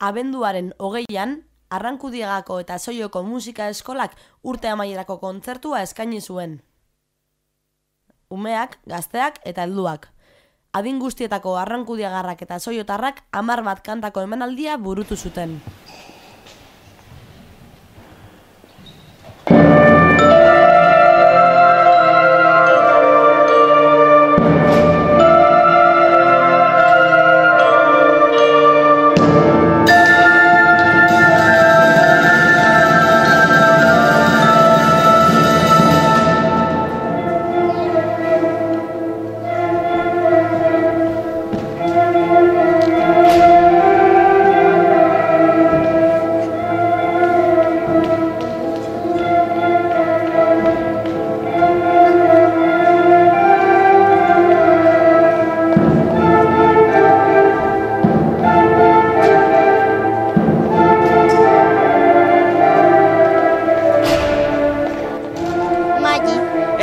Abenduaren 20an, Arrankudiagako eta Soioko musika eskolak urte amaierako kontzertua eskaini zuen. Umeak, gazteak eta helduak. Adin guztietako arrankudiagarrak eta soiotarrak 10 bat kantako emanaldia burutu zuten.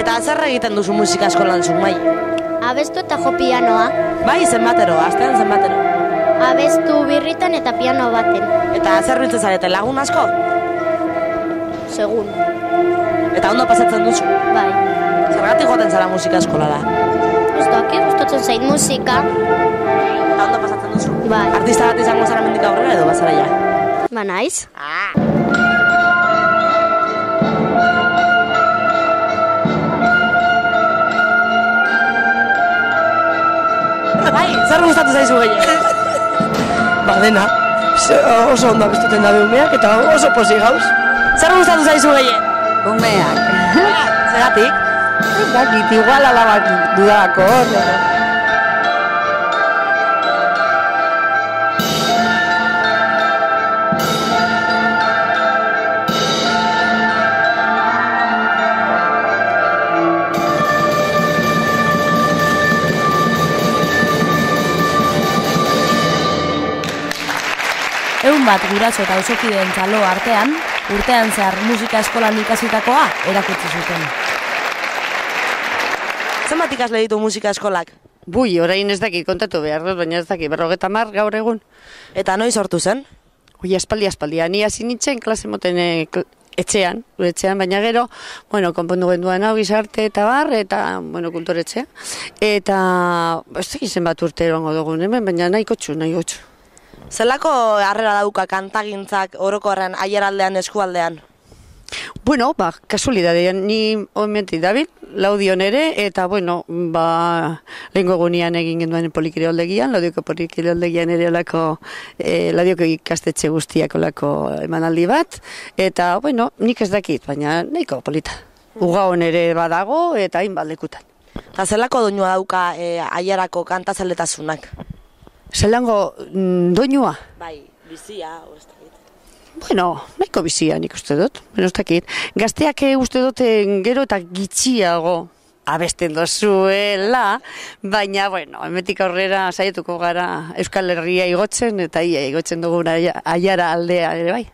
Eta zer egiten duzu musika eskolan zu, Mai? Abestu eta jo pianoa. Bai, zenbatero, astean zenbatero. Abestu birritan eta piano baten. Eta zer biltzen zarete, lagun asko? Segun. Eta ondo pasatzen duzu? Bai. Zergatik joaten zara musika eskolara? Ez dakit, gustatzen zait musika. Eta ondo pasatzen duzu? Bai. Artista bat izango zara mendik aurrera edo bazara ja? Ba naiz. Bai, zer gustatu zaizu gehien? Ba dena, oso ondo abestuten dabe umeak eta oso pozik gauz. Zer gustatu zaizu gehien? Umeak. Zergatik? Bakit, igual alabak dudako hor. Ehun bat guraso eta auzokideen txalo artean, urtean zehar musika eskolan ikasitakoa erakutsi zuten. Zenbat ikasle ditu musika eskolak? Bui, orain ez dakit kontatu behar dut, baina ez dakit 50 gaur egun. Eta noiz sortu zen? Ui, aspaldia. Ni hasi nintzen klase moten etxean, baina gero, konpondu genduan hau gizarte eta bar, eta, kulturetxea. Eta, ez dakit zenbat urte erongo dugun hemen, baina nahiko txu. Zelako harrera dauka kantagintzak orokorrean aiaraldean eskualdean? Kasualidadean, ni omentik dabil, laudion ere, eta, lehenko egunean egin genduan polikiroldegian, laudioko polikiroldegian ere olako, laudioko ikastetxe guztiak olako emanaldi bat, eta, nik ez dakit, baina nahiko polita. Ugaon ere badago, eta hainbat lekutan. Eta zelako doinua dauka aiarako kantazaletasunak? Zelango doinua? Bai, bizia, ez dakit. Nahiko bizia nik uste dut, ez dakit. Gazteak uste dut gero eta gitxiago abesten dozuela, baina, emetik aurrera saietuko gara Euskal Herria igotzen, eta ia igotzen dugun aiara aldea ere bai.